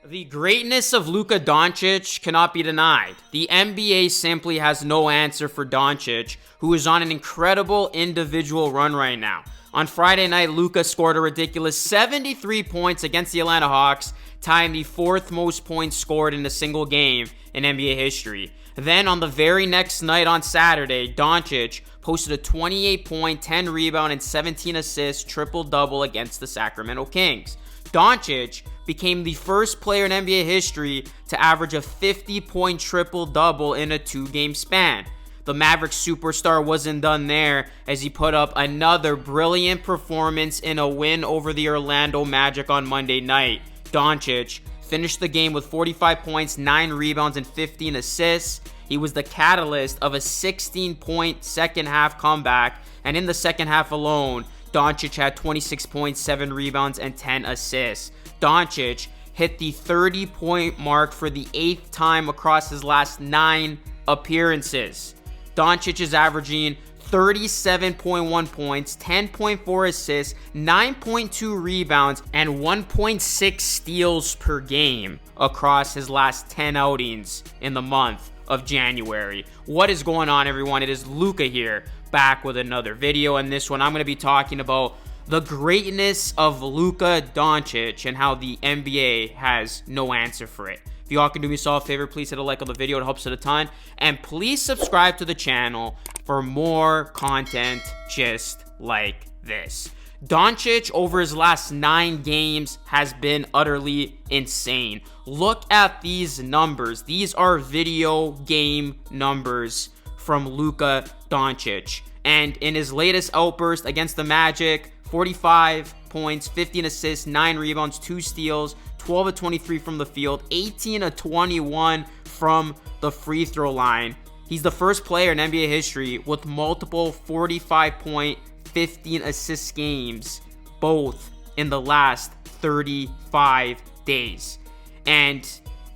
The greatness of Luka Doncic cannot be denied. The NBA simply has no answer for Doncic, who is on an incredible individual run right now. On Friday night, Luka scored a ridiculous 73 points against the Atlanta Hawks, tying the fourth most points scored in a single game in NBA history. Then on the very next night on Saturday, Doncic posted a 28-point, 10 rebound, and 17 assist triple-double against the Sacramento Kings. Doncic became the first player in NBA history to average a 50-point triple-double in a two-game span. The Mavericks superstar wasn't done there, as he put up another brilliant performance in a win over the Orlando Magic on Monday night. Doncic finished the game with 45 points, 9 rebounds, and 15 assists. He was the catalyst of a 16-point second-half comeback, and in the second half alone, Doncic had 26 points, 7 rebounds, and 10 assists. Doncic hit the 30-point mark for the 8th time across his last 9 appearances. Doncic is averaging 37.1 points, 10.4 assists, 9.2 rebounds, and 1.6 steals per game across his last 10 outings in the month of January. What is going on, everyone? It is Luka here, back with another video. And this one, I'm going to be talking about the greatness of Luka Doncic and how the NBA has no answer for it. If y'all can do me a favor, please hit a like on the video. It helps it a ton. And please subscribe to the channel for more content just like this. Doncic, over his last 9 games, has been utterly insane. Look at these numbers. These are video game numbers from Luka Doncic. And in his latest outburst against the Magic, 45 points, 15 assists, 9 rebounds, 2 steals, 12 of 23 from the field, 18 of 21 from the free throw line. He's the first player in NBA history with multiple 45-point, 15 assist games, both in the last 35 days. And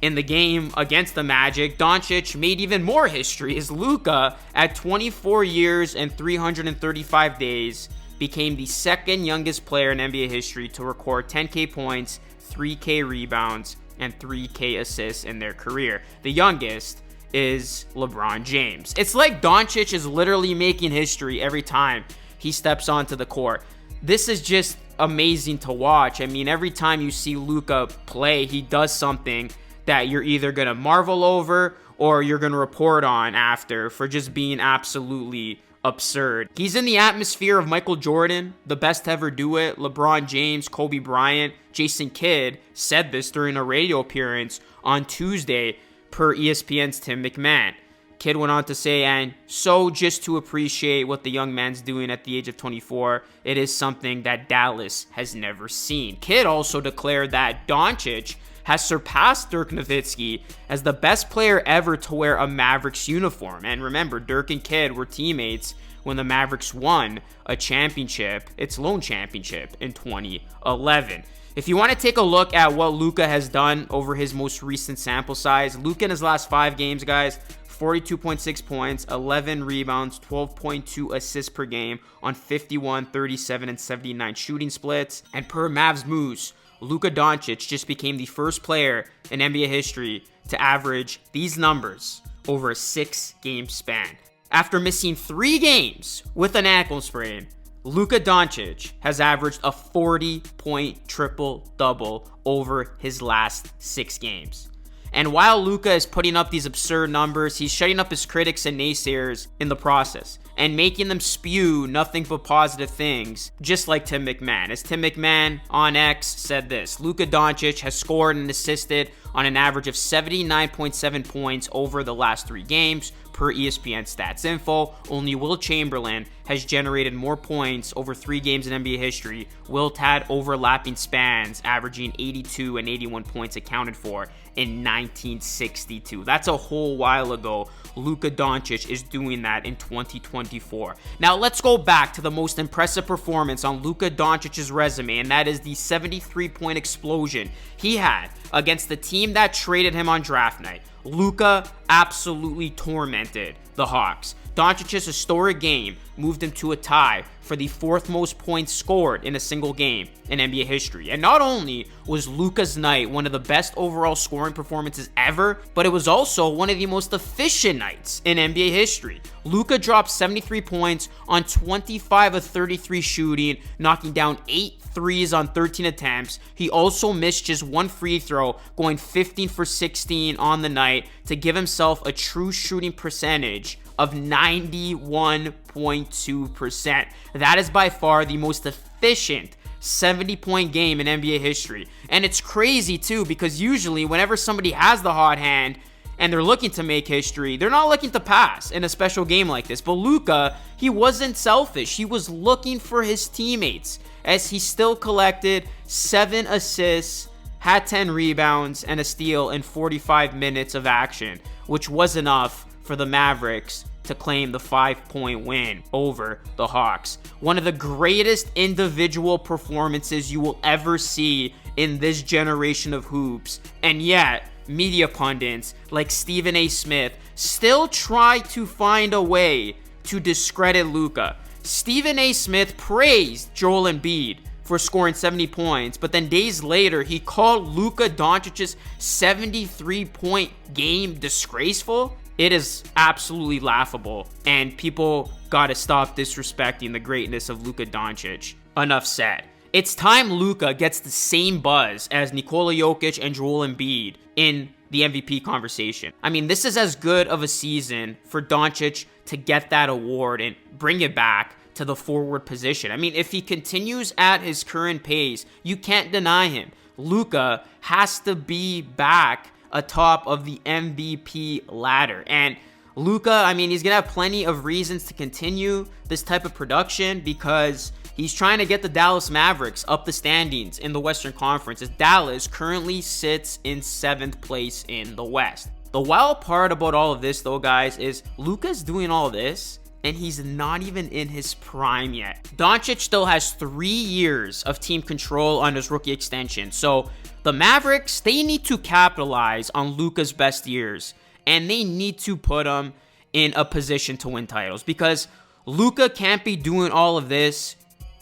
in the game against the Magic, Doncic made even more history as Luka, at 24 years and 335 days, became the second youngest player in NBA history to record 10K points, 3K rebounds, and 3K assists in their career. The youngest is LeBron James. It's like Doncic is literally making history every time he steps onto the court. This is just amazing to watch. I mean, every time you see Luka play, he does something that you're either going to marvel over or you're going to report on after for just being absolutely absurd. He's in the atmosphere of Michael Jordan, the best to ever do it, LeBron James, Kobe Bryant. Jason Kidd said this during a radio appearance on Tuesday per ESPN's Tim McMahon. Kidd went on to say, and so just to appreciate what the young man's doing at the age of 24, it is something that Dallas has never seen. Kidd also declared that Doncic has surpassed Dirk Nowitzki as the best player ever to wear a Mavericks uniform. And remember, Dirk and Kidd were teammates when the Mavericks won a championship, its lone championship, in 2011. If you want to take a look at what Luka has done over his most recent sample size, Luka in his last 5 games, guys, 42.6 points, 11 rebounds, 12.2 assists per game on 51, 37, and 79 shooting splits. And per Mavs Moose, Luka Doncic just became the first player in NBA history to average these numbers over a 6-game span. After missing 3 games with an ankle sprain, Luka Doncic has averaged a 40-point triple-double over his last 6 games. And while Luka is putting up these absurd numbers, he's shutting up his critics and naysayers in the process and making them spew nothing but positive things, just like Tim McMahon. As Tim McMahon on X said this, Luka Doncic has scored and assisted on an average of 79.7 points over the last 3 games. Per ESPN Stats Info, only Wilt Chamberlain has generated more points over 3 games in NBA history. Wilt had overlapping spans, averaging 82 and 81 points accounted for in 1962. That's a whole while ago. Luka Doncic is doing that in 2024. Now let's go back to the most impressive performance on Luka Doncic's resume, and that is the 73-point explosion he had against the team that traded him on draft night. Luka absolutely tormented the Hawks. Doncic's historic game moved him to a tie for the 4th most points scored in a single game in NBA history. And not only was Luka's night one of the best overall scoring performances ever, but it was also one of the most efficient nights in NBA history. Luka dropped 73 points on 25 of 33 shooting, knocking down 8 threes on 13 attempts. He also missed just 1 free throw, going 15 for 16 on the night to give himself a true shooting percentage of 91.2%. That is by far the most efficient 70-point game in NBA history. And it's crazy too, because usually whenever somebody has the hot hand and they're looking to make history, they're not looking to pass in a special game like this. But Luka, he wasn't selfish. He was looking for his teammates, as he still collected 7 assists, had 10 rebounds, and a steal in 45 minutes of action, which was enough for the Mavericks to claim the 5-point win over the Hawks. One of the greatest individual performances you will ever see in this generation of hoops. And yet, media pundits like Stephen A. Smith still try to find a way to discredit Luka. Stephen A. Smith praised Joel Embiid for scoring 70 points, but then days later, he called Luka Doncic's 73-point game disgraceful. It is absolutely laughable, and people gotta stop disrespecting the greatness of Luka Doncic. Enough said. It's time Luka gets the same buzz as Nikola Jokic and Joel Embiid in the MVP conversation. I mean, this is as good of a season for Doncic to get that award and bring it back to the forward position. I mean, if he continues at his current pace, you can't deny him. Luka has to be back atop of the MVP ladder. And Luka, I mean, he's gonna have plenty of reasons to continue this type of production, because he's trying to get the Dallas Mavericks up the standings in the Western Conference, as Dallas currently sits in 7th place in the West. The wild part about all of this, though, guys, is Luka's doing all this and he's not even in his prime yet. Doncic still has 3 years of team control on his rookie extension. So the Mavericks, they need to capitalize on Luka's best years, and they need to put him in a position to win titles, because Luka can't be doing all of this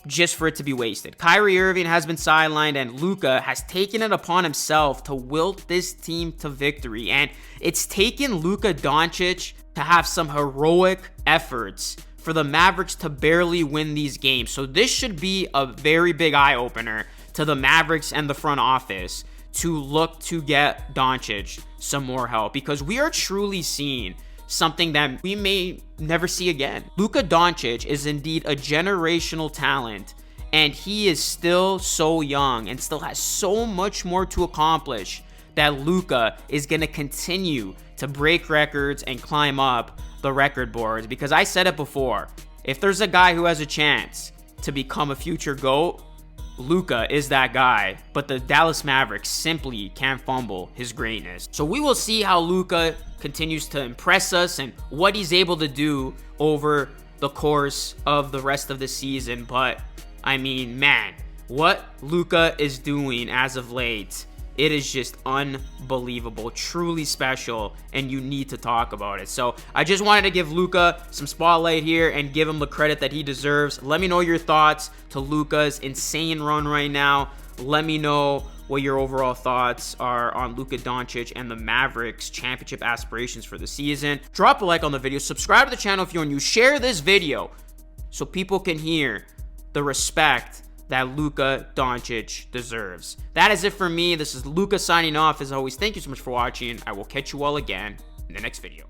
just for it to be wasted. Kyrie Irving has been sidelined, and Luka has taken it upon himself to wilt this team to victory. And it's taken Luka Doncic to have some heroic efforts for the Mavericks to barely win these games. So this should be a very big eye-opener to the Mavericks and the front office to look to get Doncic some more help, because we are truly seeing something that we may never see again. Luka Doncic is indeed a generational talent, and he is still so young and still has so much more to accomplish, that Luka is going to continue to break records and climb up the record boards. Because I said it before, if there's a guy who has a chance to become a future GOAT, Luka is that guy, but the Dallas Mavericks simply can't fumble his greatness. So we will see how Luka continues to impress us and what he's able to do over the course of the rest of the season. But I mean, man, what Luka is doing as of late, it is just unbelievable, truly special, and you need to talk about it. So I just wanted to give Luka some spotlight here and give him the credit that he deserves. Let me know your thoughts to Luka's insane run right now. Let me know what your overall thoughts are on Luka Doncic and the Mavericks championship aspirations for the season. Drop a like on the video, subscribe to the channel if you're new, share this video so people can hear the respect that Luka Doncic deserves. That is it for me. This is Luka signing off. As always, thank you so much for watching. I will catch you all again in the next video.